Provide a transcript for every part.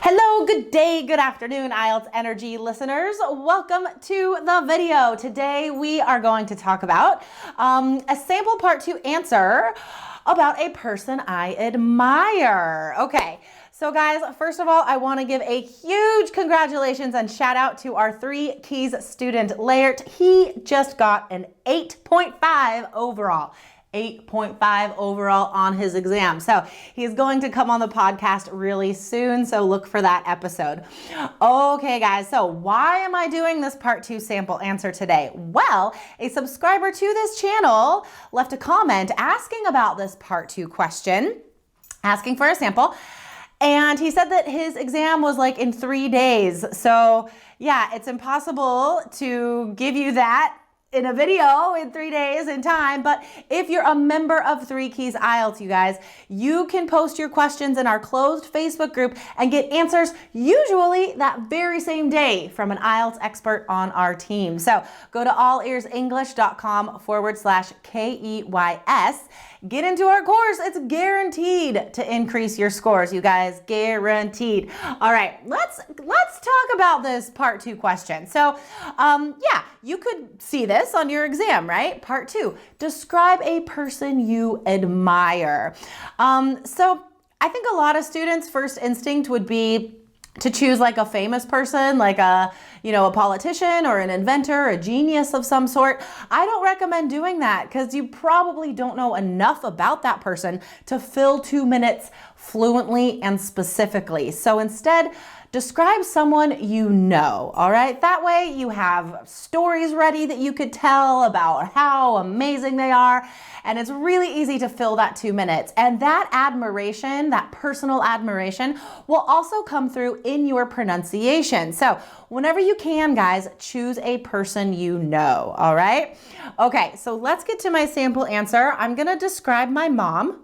Hello, good day, good afternoon, IELTS Energy listeners. Welcome to the video. Today we are going to talk about a sample part 2 answer about a person I admire. Okay, so guys, first of all, I want to give a huge congratulations and shout out to our 3 Keys student, Leart. He just got an 8.5 overall. 8.5 overall on his exam. So he's going to come on the podcast really soon, so look for that episode. Okay guys, so why am I doing this part 2 sample answer today? Well, a subscriber to this channel left a comment asking about this part 2 question, asking for a sample, and he said that his exam was like in 3 days. So yeah, it's impossible to give you that in a video in 3 days in time, but if you're a member of 3 Keys IELTS, you guys, you can post your questions in our closed Facebook group and get answers usually that very same day from an IELTS expert on our team. So go to allearsenglish.com/KEYS. Get into our course. It's guaranteed to increase your scores, you guys, guaranteed. All right, let's talk about this part 2 question. So yeah, you could see this on your exam, right? Part 2, describe a person you admire. So I think a lot of students' first instinct would be to choose like a famous person, like a politician or an inventor, a genius of some sort. I don't recommend doing that because you probably don't know enough about that person to fill 2 minutes fluently and specifically. So instead, describe someone you know, all right? That way you have stories ready that you could tell about how amazing they are, and it's really easy to fill that 2 minutes. And that admiration, that personal admiration, will also come through in your pronunciation. So whenever you can, guys, choose a person you know, all right? Okay, so let's get to my sample answer. I'm gonna describe my mom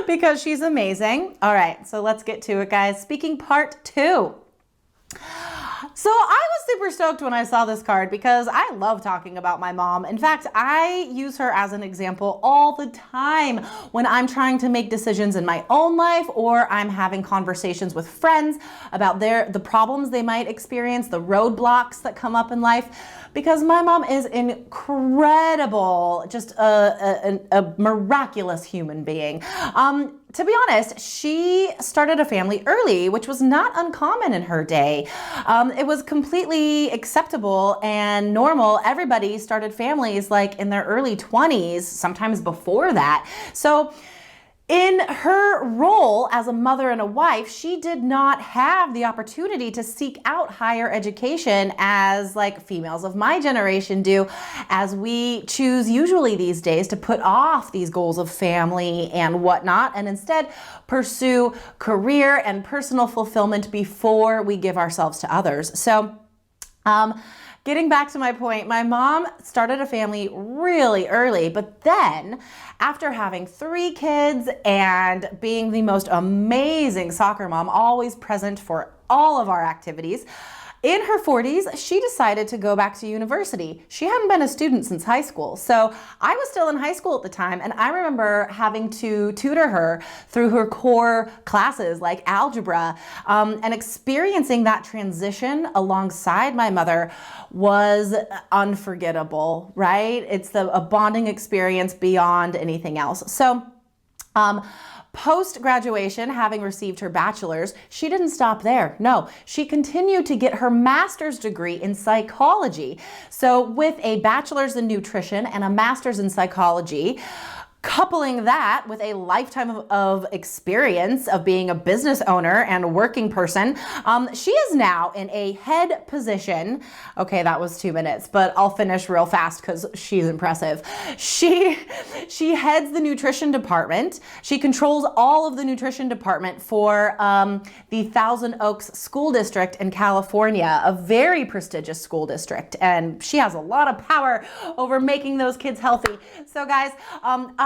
because she's amazing. All right, so let's get to it, guys. Speaking part 2. So I was super stoked when I saw this card because I love talking about my mom. In fact, I use her as an example all the time when I'm trying to make decisions in my own life or I'm having conversations with friends about the problems they might experience, the roadblocks that come up in life, because my mom is incredible, just a miraculous human being. To be honest, she started a family early, which was not uncommon in her day. It was completely acceptable and normal. Everybody started families like in their early 20s, sometimes before that. So in her role as a mother and a wife, she did not have the opportunity to seek out higher education as like females of my generation do, as we choose usually these days to put off these goals of family and whatnot and instead pursue career and personal fulfillment before we give ourselves to others. So getting back to my point, my mom started a family really early, but then after having 3 kids and being the most amazing soccer mom, always present for all of our activities, in her 40s, she decided to go back to university. She hadn't been a student since high school. So I was still in high school at the time, and I remember having to tutor her through her core classes like algebra, and experiencing that transition alongside my mother was unforgettable, right? It's a bonding experience beyond anything else. So, post-graduation, having received her bachelor's, she didn't stop there. No, she continued to get her master's degree in psychology. So with a bachelor's in nutrition and a master's in psychology, coupling that with a lifetime of experience of being a business owner and a working person, she is now in a head position. Okay, that was 2 minutes, but I'll finish real fast because she's impressive. She heads the nutrition department. She controls all of the nutrition department for the Thousand Oaks School District in California, a very prestigious school district, and she has a lot of power over making those kids healthy. So guys,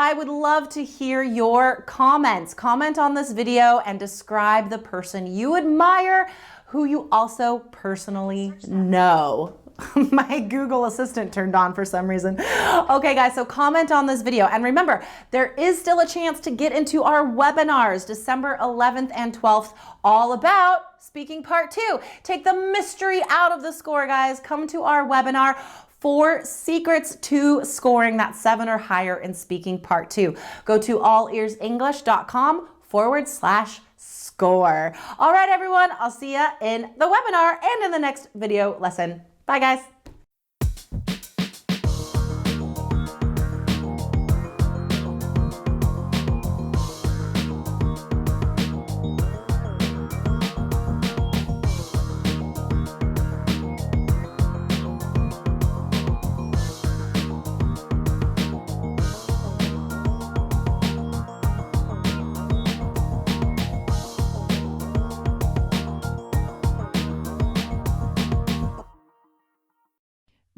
I would love to hear your comments. Comment on this video and describe the person you admire who you also personally know. My Google Assistant turned on for some reason. Okay, guys, so comment on this video. And remember, there is still a chance to get into our webinars, December 11th and 12th, all about speaking part 2. Take the mystery out of the score, guys. Come to our webinar. 4 secrets to scoring that 7 or higher in speaking part 2. Go to allearsenglish.com/score. All right, everyone, I'll see you in the webinar and in the next video lesson. Bye, guys.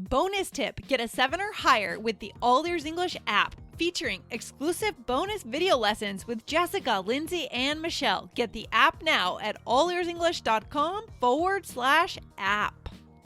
Bonus tip, get a 7 or higher with the All Ears English app, featuring exclusive bonus video lessons with Jessica, Lindsay, and Michelle. Get the app now at allearsenglish.com/app.